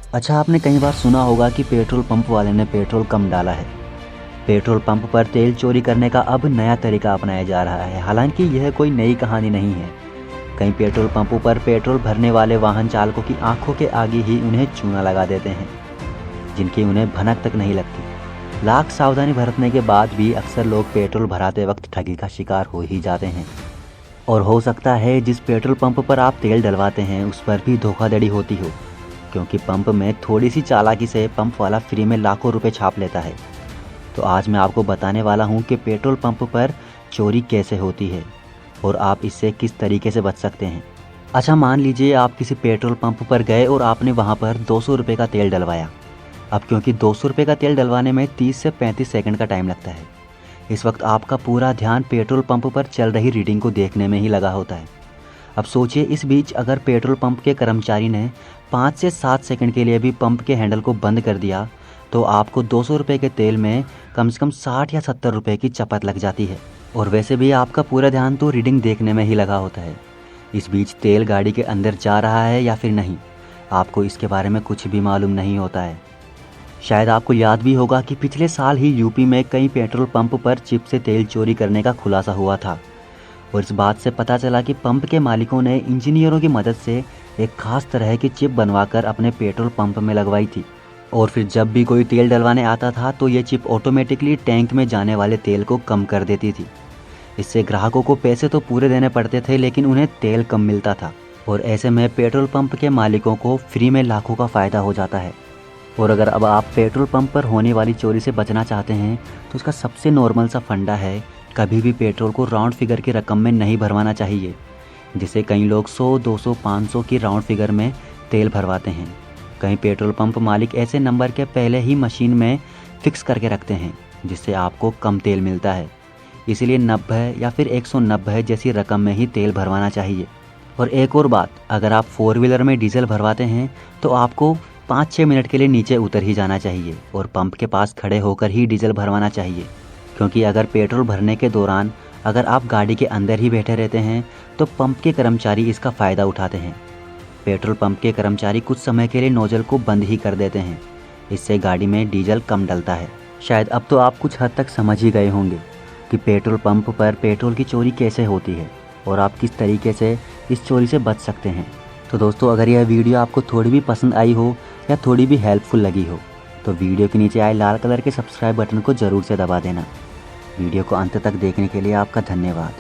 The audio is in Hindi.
अच्छा, आपने कई बार सुना होगा कि पेट्रोल पंप वाले ने पेट्रोल कम डाला है। पेट्रोल पंप पर तेल चोरी करने का अब नया तरीका अपनाया जा रहा है। हालांकि यह कोई नई कहानी नहीं है। कई पेट्रोल पंपों पर पेट्रोल भरने वाले वाहन चालकों की आंखों के आगे ही उन्हें चूना लगा देते हैं, जिनकी उन्हें भनक तक नहीं लगती। लाख सावधानी बरतने के बाद भी अक्सर लोग पेट्रोल भराते वक्त ठगी का शिकार हो ही जाते हैं। और हो सकता है जिस पेट्रोल पंप पर आप तेल डलवाते हैं उस पर भी धोखाधड़ी होती हो, क्योंकि पंप में थोड़ी सी चालाकी से पंप वाला फ्री में लाखों रुपए छाप लेता है। तो आज मैं आपको बताने वाला हूँ कि पेट्रोल पंप पर चोरी कैसे होती है और आप इससे किस तरीके से बच सकते हैं। अच्छा, मान लीजिए आप किसी पेट्रोल पंप पर गए और आपने वहाँ पर 200 रुपये का तेल डलवाया। अब क्योंकि 200 रुपये का तेल डलवाने में 30 से 35 सेकंड का टाइम लगता है, इस वक्त आपका पूरा ध्यान पेट्रोल पंप पर चल रही रीडिंग को देखने में ही लगा होता है। अब सोचिए, इस बीच अगर पेट्रोल पंप के कर्मचारी ने 5 से 7 सेकंड के लिए भी पंप के हैंडल को बंद कर दिया तो आपको 200 रुपये के तेल में कम से कम 60 या 70 रुपये की चपत लग जाती है। और वैसे भी आपका पूरा ध्यान तो रीडिंग देखने में ही लगा होता है। इस बीच तेल गाड़ी के अंदर जा रहा है या फिर नहीं, आपको इसके बारे में कुछ भी मालूम नहीं होता है। शायद आपको याद भी होगा कि पिछले साल ही यूपी में कई पेट्रोल पंप पर चिप से तेल चोरी करने का खुलासा हुआ था। और इस बात से पता चला कि पंप के मालिकों ने इंजीनियरों की मदद से एक खास तरह की चिप बनवाकर अपने पेट्रोल पंप में लगवाई थी। और फिर जब भी कोई तेल डलवाने आता था तो ये चिप ऑटोमेटिकली टैंक में जाने वाले तेल को कम कर देती थी। इससे ग्राहकों को पैसे तो पूरे देने पड़ते थे, लेकिन उन्हें तेल कम मिलता था। और ऐसे में पेट्रोल पंप के मालिकों को फ्री में लाखों का फ़ायदा हो जाता है। और अगर अब आप पेट्रोल पंप पर होने वाली चोरी से बचना चाहते हैं तो उसका सबसे नॉर्मल सा फंडा है, कभी भी पेट्रोल को राउंड फिगर की रकम में नहीं भरवाना चाहिए। जिसे कई लोग 100, 200, 500 की राउंड फिगर में तेल भरवाते हैं। कई पेट्रोल पंप मालिक ऐसे नंबर के पहले ही मशीन में फिक्स करके रखते हैं, जिससे आपको कम तेल मिलता है। इसीलिए 90 या फिर 190 जैसी रकम में ही तेल भरवाना चाहिए। और एक और बात, अगर आप 4 व्हीलर में डीजल भरवाते हैं तो आपको 5-6 मिनट के लिए नीचे उतर ही जाना चाहिए और पंप के पास खड़े होकर ही डीजल भरवाना चाहिए। क्योंकि अगर पेट्रोल भरने के दौरान अगर आप गाड़ी के अंदर ही बैठे रहते हैं तो पंप के कर्मचारी इसका फ़ायदा उठाते हैं। पेट्रोल पंप के कर्मचारी कुछ समय के लिए नोजल को बंद ही कर देते हैं। इससे गाड़ी में डीजल कम डलता है। शायद अब तो आप कुछ हद तक समझ ही गए होंगे कि पेट्रोल पंप पर पेट्रोल की चोरी कैसे होती है और आप किस तरीके से इस चोरी से बच सकते हैं। तो दोस्तों, अगर यह वीडियो आपको थोड़ी भी पसंद आई हो या थोड़ी भी हेल्पफुल लगी हो तो वीडियो के नीचे आए लाल कलर के सब्सक्राइब बटन को ज़रूर से दबा देना। वीडियो को अंत तक देखने के लिए आपका धन्यवाद।